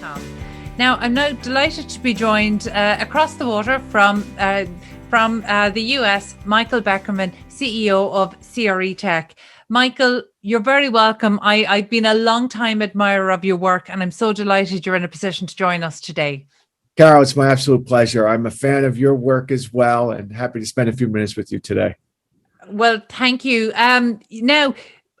Com. Now, I'm now delighted to be joined across the water from the US, Michael Beckerman, CEO of CRE Tech. Michael, you're very welcome. I've been a long time admirer of your work, and I'm so delighted you're in a position to join us today. Carol, it's my absolute pleasure. I'm a fan of your work as well, and happy to spend a few minutes with you today. Well, thank you. Now,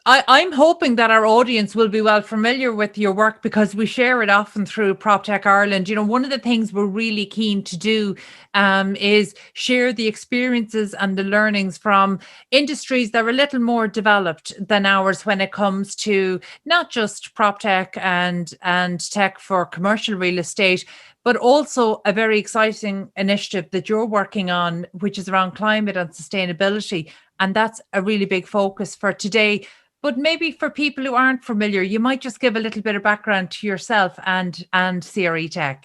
I'm hoping that our audience will be well familiar with your work because we share it often through PropTech Ireland. You know, one of the things we're really keen to do is share the experiences and the learnings from industries that are a little more developed than ours when it comes to not just PropTech and tech for commercial real estate, but also a very exciting initiative that you're working on, which is around climate and sustainability. And that's a really big focus for today. But maybe for people who aren't familiar, you might just give a little bit of background to yourself and CRE Tech.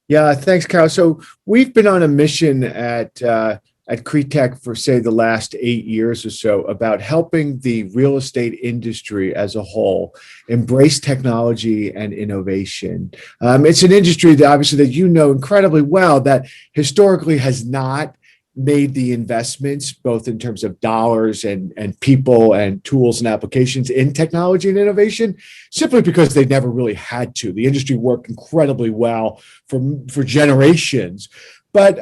Yeah, thanks, Carol. So we've been on a mission at CRE Tech for, say, the last 8 years or so about helping the real estate industry as a whole embrace technology and innovation. It's an industry that obviously that you know incredibly well that historically has not made the investments, both in terms of dollars and people and tools and applications in technology and innovation, simply because they never really had to. The industry worked incredibly well for generations. But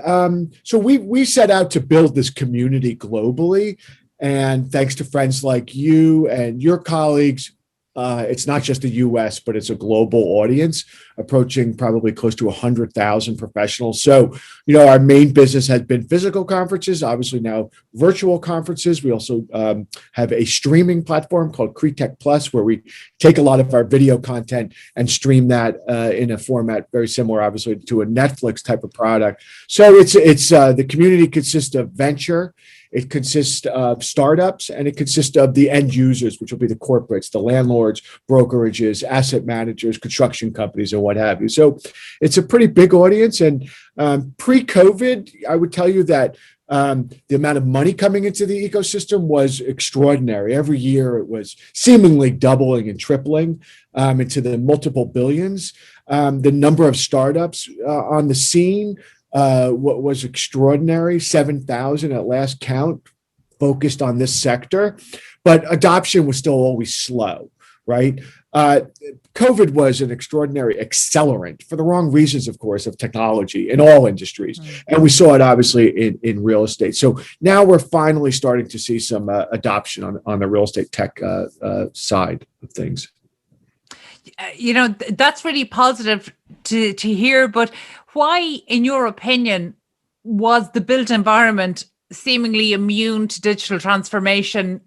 so we set out to build this community globally. And thanks to friends like you and your colleagues, it's not just the US, but it's a global audience approaching probably close to 100,000 professionals. So, you know, our main business has been physical conferences, obviously now virtual conferences. We also have a streaming platform called CRE Tech Plus, where we take a lot of our video content and stream that in a format very similar, obviously, to a Netflix type of product. So it's the community consists of venture. It consists of startups, and it consists of the end users, which will be the corporates, the landlords, brokerages, asset managers, construction companies, and what have you. So it's a pretty big audience. And pre-COVID, I would tell you that the amount of money coming into the ecosystem was extraordinary. Every year it was seemingly doubling and tripling into the multiple billions. The number of startups on the scene what was extraordinary, 7,000 at last count, focused on this sector, but adoption was still always slow, right? COVID was an extraordinary accelerant for the wrong reasons, of course, of technology in all industries. And we saw it obviously in real estate. So now we're finally starting to see some adoption on the real estate tech side of things. You know, that's really positive to hear, but why, in your opinion, was the built environment seemingly immune to digital transformation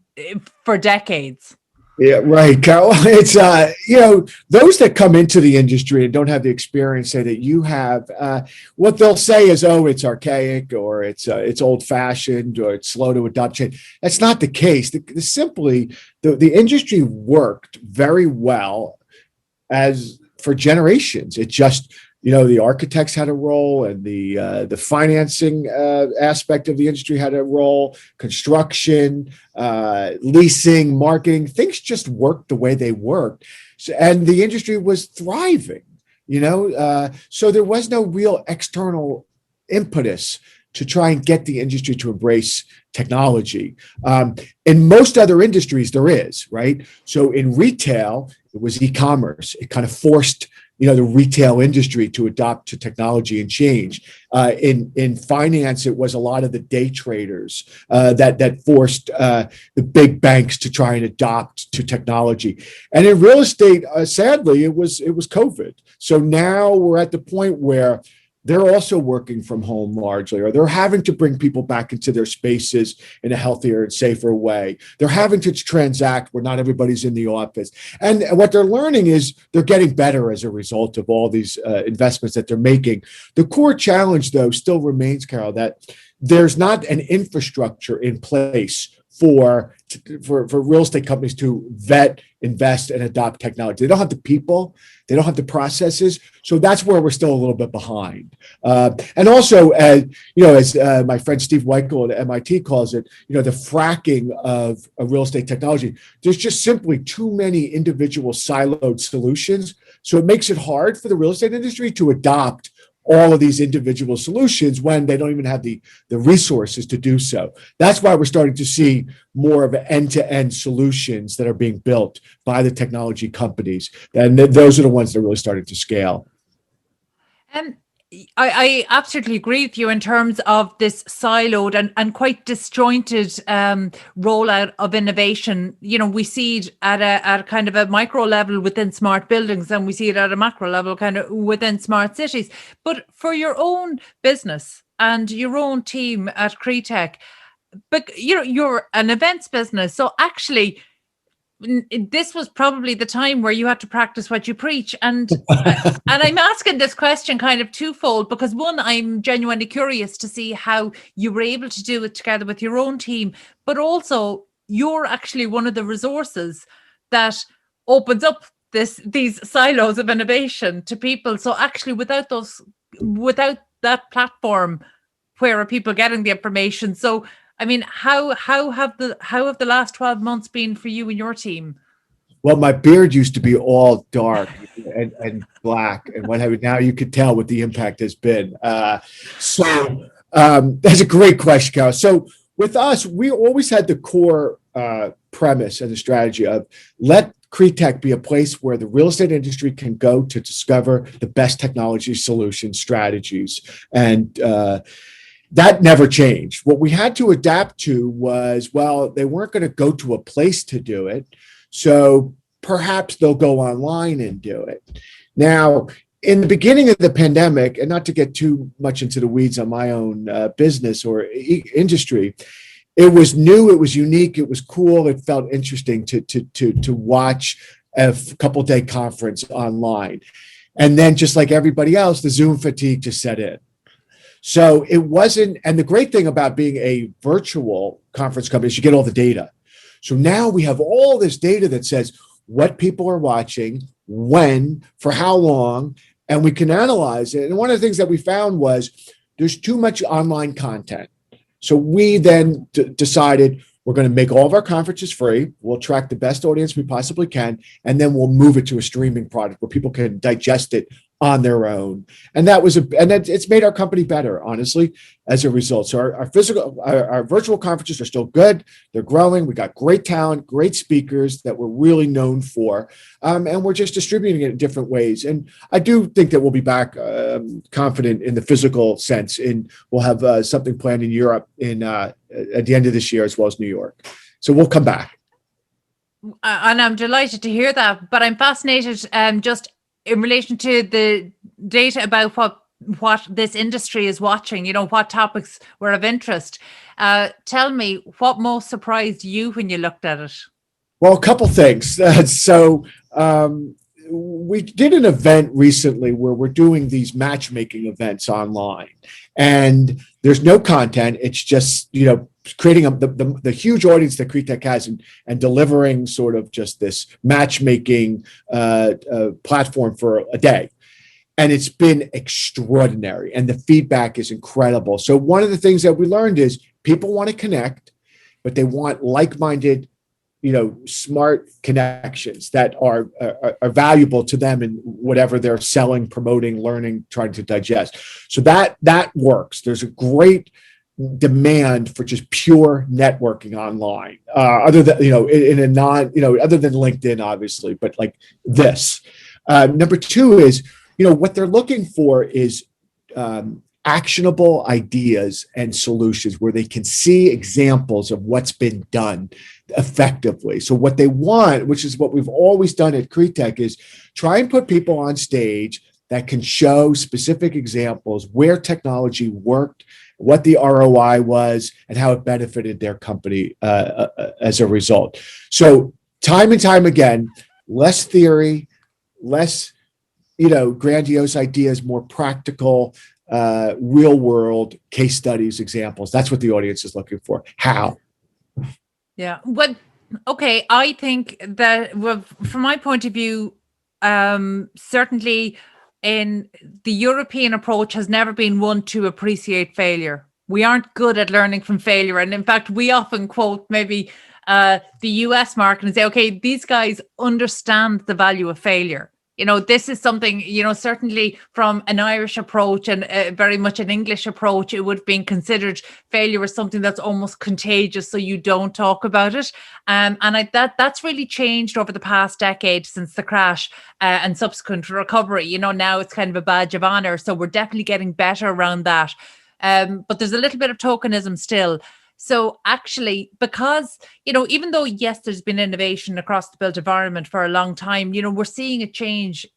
for decades? Yeah, right, Carol. It's, you know, those that come into the industry and don't have the experience say that you have, what they'll say is, oh, it's archaic, or it's old fashioned, or it's slow to adopt change. That's not the case. The industry worked very well as for generations. It just, you know, the architects had a role, and the financing aspect of the industry had a role, construction, leasing, marketing, things just worked the way they worked. So, and the industry was thriving, you know, so there was no real external impetus to try and get the industry to embrace technology. In most other industries, there is, right? So in retail, it was e-commerce. It kind of forced, you know, the retail industry to adopt to technology and change. In finance, it was a lot of the day traders that forced the big banks to try and adopt to technology. And in real estate, sadly, it was COVID. So now we're at the point where they're also working from home largely, or they're having to bring people back into their spaces in a healthier and safer way. They're having to transact where not everybody's in the office. And what they're learning is they're getting better as a result of all these investments that they're making. The core challenge, though, still remains, Carol, that there's not an infrastructure in place for real estate companies to vet, invest, and adopt technology. They don't have the people, they don't have the processes, so that's where we're still a little bit behind. And also, you know, as my friend Steve Weichel at MIT calls it, you know, the fracking of real estate technology. There's just simply too many individual siloed solutions So it makes it hard for the real estate industry to adopt all of these individual solutions when they don't even have the resources to do so. That's why we're starting to see more of end-to-end solutions that are being built by the technology companies. And those are the ones that are really starting to scale. Um, I absolutely agree with you in terms of this siloed and quite disjointed rollout of innovation. You know, we see it at a kind of a micro level within smart buildings, and we see it at a macro level kind of within smart cities. But for your own business and your own team at Cretech, but you know, you're an events business, so actually this was probably the time where you had to practice what you preach. And I'm asking this question kind of twofold, because one, I'm genuinely curious to see how you were able to do it together with your own team, but also you're actually one of the resources that opens up these silos of innovation to people. So actually without that platform, where are people getting the information? So I mean, how have the last 12 months been for you and your team? Well, my beard used to be all dark and black, and what have you. Now you could tell what the impact has been. That's a great question, Carol. So with us, we always had the core premise and the strategy of let Cretech be a place where the real estate industry can go to discover the best technology solutions, strategies, and that never changed. What we had to adapt to was, well, they weren't going to go to a place to do it. So perhaps they'll go online and do it. Now, in the beginning of the pandemic, and not to get too much into the weeds on my own business or industry, it was new, it was unique, it was cool. It felt interesting to watch a couple-day conference online. And then just like everybody else, the Zoom fatigue just set in. So it wasn't, and the great thing about being a virtual conference company is you get all the data. So now we have all this data that says what people are watching, when, for how long, and we can analyze it. And one of the things that we found was there's too much online content. So we then decided we're going to make all of our conferences free. We'll track the best audience we possibly can, and then we'll move it to a streaming product where people can digest it on their own. And it's made our company better, honestly, as a result. So our virtual conferences are still good. They're growing. We got great talent, great speakers that we're really known for. And we're just distributing it in different ways. And I do think that we'll be back confident in the physical sense. We'll have something planned in Europe at the end of this year, as well as New York. So we'll come back. And I'm delighted to hear that. But I'm fascinated just in relation to the data about what this industry is watching, you know, what topics were of interest. Tell me, what most surprised you when you looked at it? Well, a couple things. We did an event recently where we're doing these matchmaking events online, and there's no content. It's just, you know, creating the huge audience that Cretech has and delivering sort of just this matchmaking platform for a day. And it's been extraordinary, and the feedback is incredible. So one of the things that we learned is people want to connect, but they want like-minded, you know, smart connections that are valuable to them in whatever they're selling, promoting, learning, trying to digest. So that works. There's a great demand for just pure networking online, other than, you know, in a non, you know, other than LinkedIn, obviously, but like this. Number two is, you know, what they're looking for is actionable ideas and solutions where they can see examples of what's been done effectively. So what they want, which is what we've always done at Cretech, is try and put people on stage that can show specific examples where technology worked, what the ROI was, and how it benefited their company as a result. So time and time again, less theory, less, you know, grandiose ideas, more practical, real world case studies, examples. That's what the audience is looking for. How? Yeah. Well, okay. I think that, well, from my point of view, certainly in the European approach has never been one to appreciate failure. We aren't good at learning from failure. And in fact, we often quote maybe the US market and say, okay, these guys understand the value of failure. This is something, certainly from an Irish approach and very much an English approach, it would have been considered failure as something that's almost contagious, so you don't talk about it. That's really changed over the past decade since the crash and subsequent recovery. Now it's kind of a badge of honor. So we're definitely getting better around that. But there's a little bit of tokenism still. So actually, because, even though, yes, there's been innovation across the built environment for a long time, we're seeing a change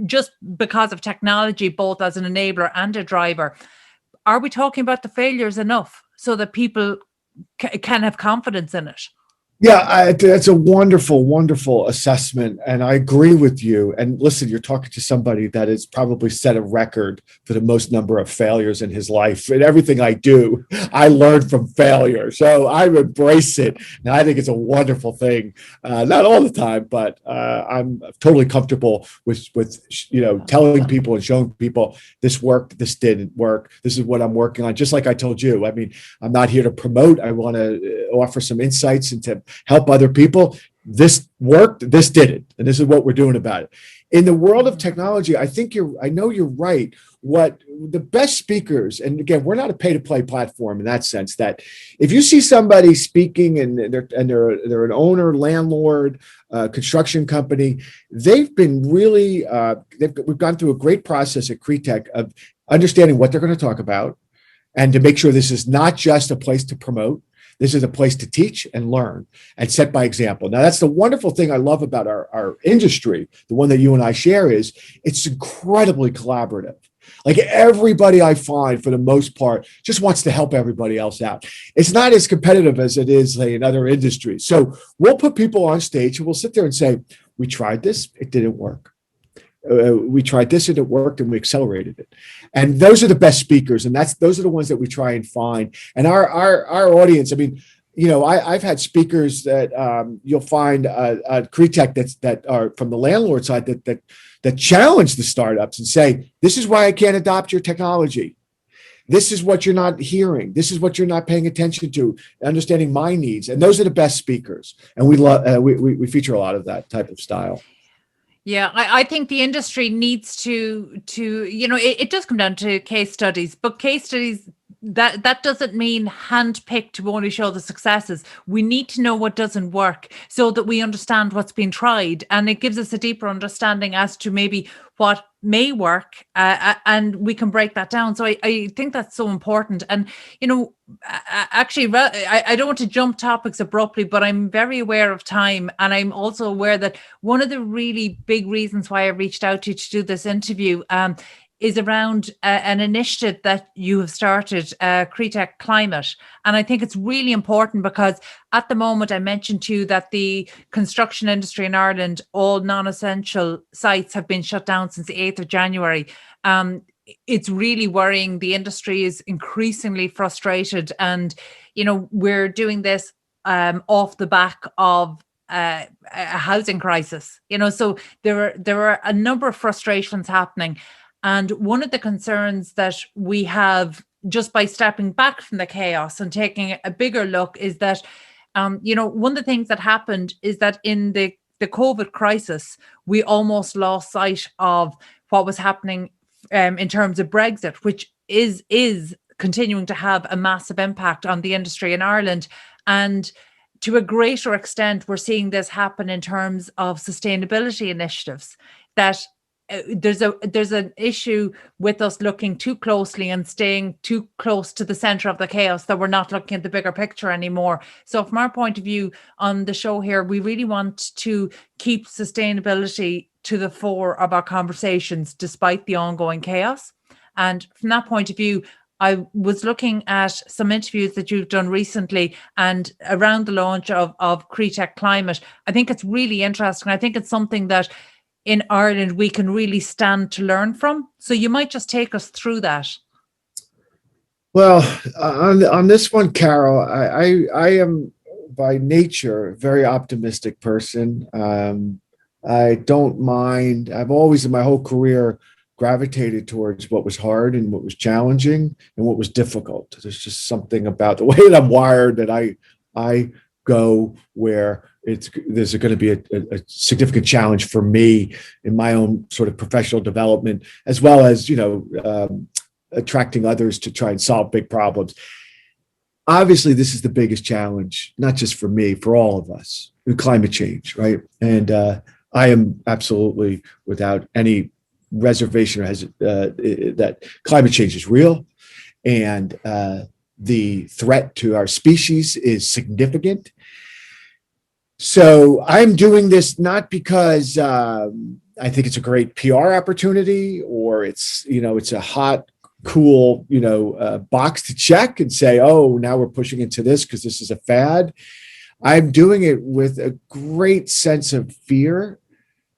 just because of technology, both as an enabler and a driver. Are we talking about the failures enough so that people can have confidence in it? Yeah, that's a wonderful, wonderful assessment. And I agree with you. And listen, you're talking to somebody that has probably set a record for the most number of failures in his life. And everything I do, I learn from failure. So I embrace it. And I think it's a wonderful thing. Not all the time, but I'm totally comfortable with telling people and showing people this worked, this didn't work. This is what I'm working on. Just like I told you, I mean, I'm not here to promote. I want to offer some insights into help other people. This worked, this didn't, and this is what we're doing about it. In the world of technology, I know you're right. What the best speakers, and again, we're not a pay-to-play platform in that sense, that if you see somebody speaking and they're an owner, landlord, construction company, they've been really, we've gone through a great process at Cretech of understanding what they're going to talk about, and to make sure this is not just a place to promote. This is a place to teach and learn and set by example. Now, that's the wonderful thing I love about our industry, the one that you and I share, is it's incredibly collaborative. Like everybody I find, for the most part, just wants to help everybody else out. It's not as competitive as it is, say, in other industries. So we'll put people on stage and we'll sit there and say, we tried this, it didn't work. We tried this and it worked, and we accelerated it. And those are the best speakers, and those are the ones that we try and find. And our audience, I mean, I've had speakers that you'll find at Cretech that are from the landlord side that challenge the startups and say, this is why I can't adopt your technology. This is what you're not hearing. This is what you're not paying attention to, understanding my needs. And those are the best speakers. And we feature a lot of that type of style. Yeah, I think the industry needs to it does come down to case studies, but case studies, that doesn't mean handpicked to only show the successes. We need to know what doesn't work so that we understand what's been tried, and it gives us a deeper understanding as to maybe what may work, and we can break that down. So I think that's so important. And actually, I don't want to jump topics abruptly, but I'm very aware of time, and I'm also aware that one of the really big reasons why I reached out to you to do this interview is around an initiative that you have started, Cretech Climate. And I think it's really important because at the moment, I mentioned to you that the construction industry in Ireland, all non-essential sites have been shut down since the 8th of January. It's really worrying. The industry is increasingly frustrated. And, we're doing this off the back of a housing crisis. So there are a number of frustrations happening. And one of the concerns that we have, just by stepping back from the chaos and taking a bigger look, is that, one of the things that happened is that in the COVID crisis, we almost lost sight of what was happening in terms of Brexit, which is continuing to have a massive impact on the industry in Ireland. And to a greater extent, we're seeing this happen in terms of sustainability initiatives, that there's an issue with us looking too closely and staying too close to the center of the chaos, that we're not looking at the bigger picture anymore. So from our point of view on the show here, we really want to keep sustainability to the fore of our conversations despite the ongoing chaos. And from that point of view, I was looking at some interviews that you've done recently and around the launch of Cretech Climate. I think it's really interesting. I think it's something that in Ireland we can really stand to learn from. So you might just take us through that. Well, on this one, Carol, I am by nature a very optimistic person. I don't mind. I've always in my whole career gravitated towards what was hard and what was challenging and what was difficult. There's just something about the way that I'm wired that I go where there's going to be a significant challenge for me in my own sort of professional development, as well as, attracting others to try and solve big problems. Obviously, this is the biggest challenge, not just for me, for all of us, climate change, right? And I am absolutely without any reservation that climate change is real, and the threat to our species is significant. So I'm doing this not because I think it's a great PR opportunity, or it's a hot, cool, box to check and say, oh, now we're pushing into this because this is a fad. I'm doing it with a great sense of fear.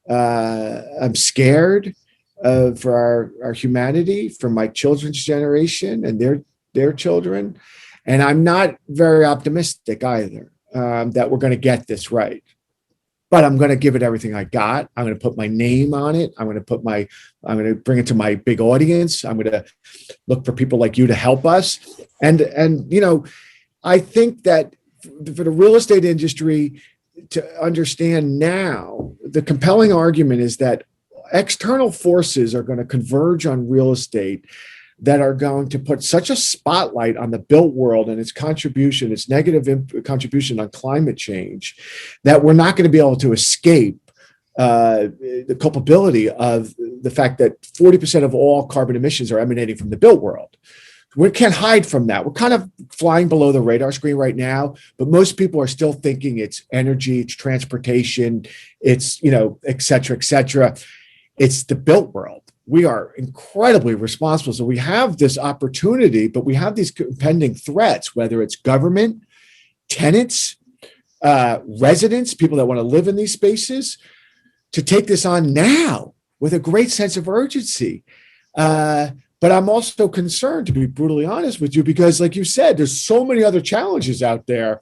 I'm scared for our humanity, for my children's generation and their children. And I'm not very optimistic either that we're going to get this right. But I'm going to give it everything I got. I'm going to put my name on it. I'm going to bring it to my big audience. I'm going to look for people like you to help us. And I think that for the real estate industry to understand now, the compelling argument is that external forces are going to converge on real estate that are going to put such a spotlight on the built world and its negative contribution on climate change, that we're not going to be able to escape the culpability of the fact that 40% of all carbon emissions are emanating from the built world. We can't hide from that. We're kind of flying below the radar screen right now, but most people are still thinking it's energy, it's transportation, it's, et cetera, et cetera. It's the built world. We are incredibly responsible. So we have this opportunity, but we have these impending threats, whether it's government, tenants, residents, people that want to live in these spaces, to take this on now with a great sense of urgency. But I'm also concerned, to be brutally honest with you, because like you said, there's so many other challenges out there,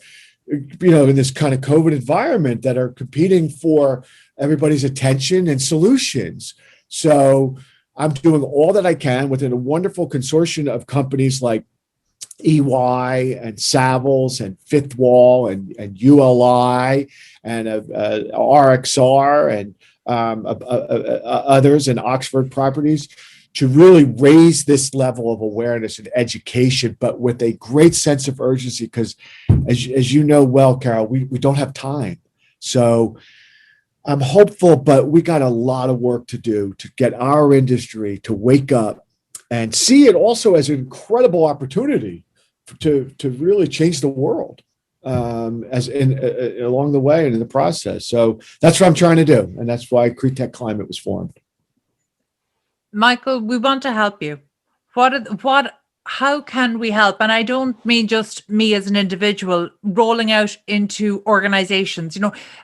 in this kind of COVID environment that are competing for everybody's attention and solutions. So I'm doing all that I can within a wonderful consortium of companies like EY and Savills and Fifth Wall and ULI and RXR and others, and Oxford Properties, to really raise this level of awareness and education, but with a great sense of urgency, because as you know well, Carol, we don't have time. So I'm hopeful, but we got a lot of work to do to get our industry to wake up and see it also as an incredible opportunity to really change the world along the way and in the process. So that's what I'm trying to do. And that's why CREtech Climate was formed. Michael, we want to help you. How can we help? And I don't mean just me as an individual rolling out into organizations,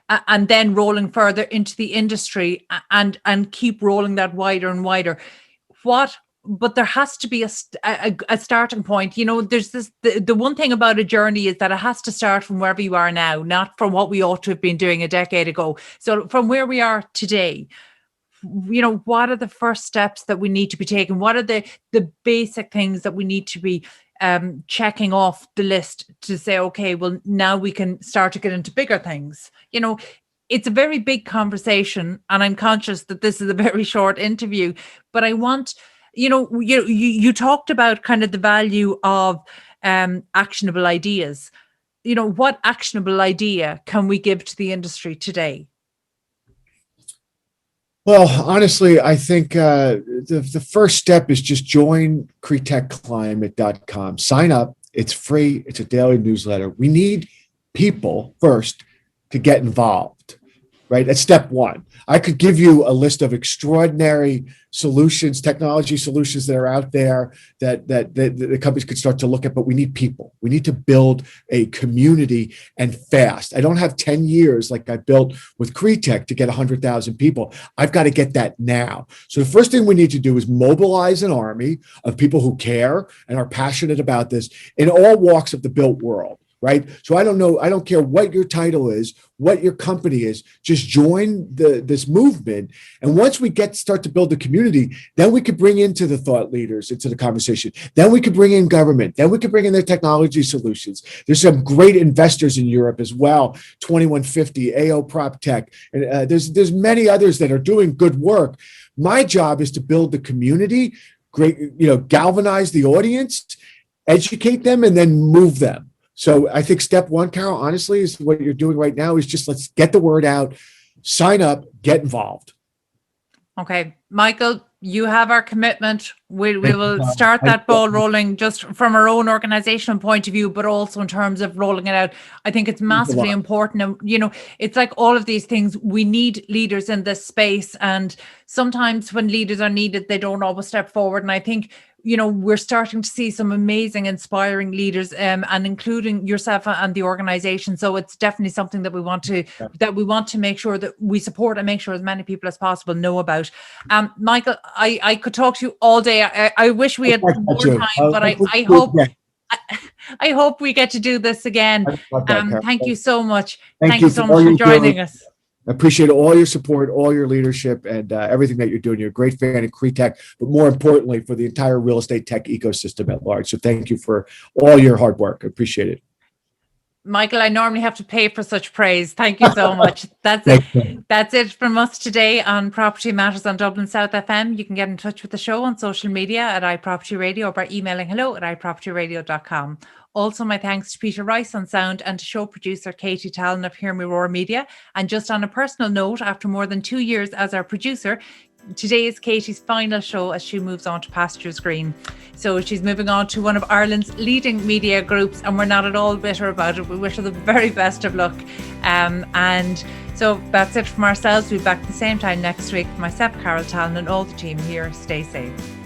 and then rolling further into the industry and keep rolling that wider and wider. But there has to be a starting point. There's the one thing about a journey is that it has to start from wherever you are now, not from what we ought to have been doing a decade ago. So from where we are today, what are the first steps that we need to be taking? What are the basic things that we need to be checking off the list to say, okay, well, now we can start to get into bigger things? It's a very big conversation, and I'm conscious that this is a very short interview, but I want, you talked about kind of the value of actionable ideas. What actionable idea can we give to the industry today? Well, honestly, I think the first step is just join CREtechClimate.com. Sign up. It's free. It's a daily newsletter. We need people first to get involved, right? That's step one. I could give you a list of extraordinary solutions, technology solutions that are out there that the companies could start to look at, but we need people. We need to build a community, and fast. I don't have 10 years like I built with CREtech to get 100,000 people. I've got to get that now. So the first thing we need to do is mobilize an army of people who care and are passionate about this in all walks of the built world. right? So I don't care what your title is, what your company is, just join this movement. And once we start to build the community, then we could bring into the thought leaders into the conversation. Then we could bring in government. Then we could bring in their technology solutions. There's some great investors in Europe as well, 2150, AO PropTech, and there's many others that are doing good work. My job is to build the community, galvanize the audience, educate them, and then move them. So I think step one, Carol, honestly, is what you're doing right now is just let's get the word out, sign up, get involved. Okay, Michael, you have our commitment. We will start that ball rolling just from our own organizational point of view, but also in terms of rolling it out. I think it's massively important. And, it's like all of these things, we need leaders in this space. And sometimes when leaders are needed, they don't always step forward. And I think, we're starting to see some amazing, inspiring leaders, and including yourself and the organization. So it's definitely something that we want to make sure that we support and make sure as many people as possible know about. Michael, I could talk to you all day. I wish we had more time, but I hope we get to do this again. Thank you so much. Thank you so much for joining us. I appreciate all your support, all your leadership, and everything that you're doing. You're a great fan of CREtech, but more importantly, for the entire real estate tech ecosystem at large. So thank you for all your hard work. I appreciate it. Michael, I normally have to pay for such praise. Thank you so much. That's it. That's it from us today on Property Matters on Dublin South FM. You can get in touch with the show on social media at iPropertyRadio or by emailing hello@iPropertyRadio.com. Also, my thanks to Peter Rice on sound and to show producer Katie Talon of Hear Me Roar Media. And just on a personal note, after more than 2 years as our producer, today is Katie's final show as she moves on to Pastures Green. So she's moving on to one of Ireland's leading media groups, and we're not at all bitter about it. We wish her the very best of luck. And so that's it from ourselves. We'll be back at the same time next week. Myself, Carol Talon, and all the team here. Stay safe.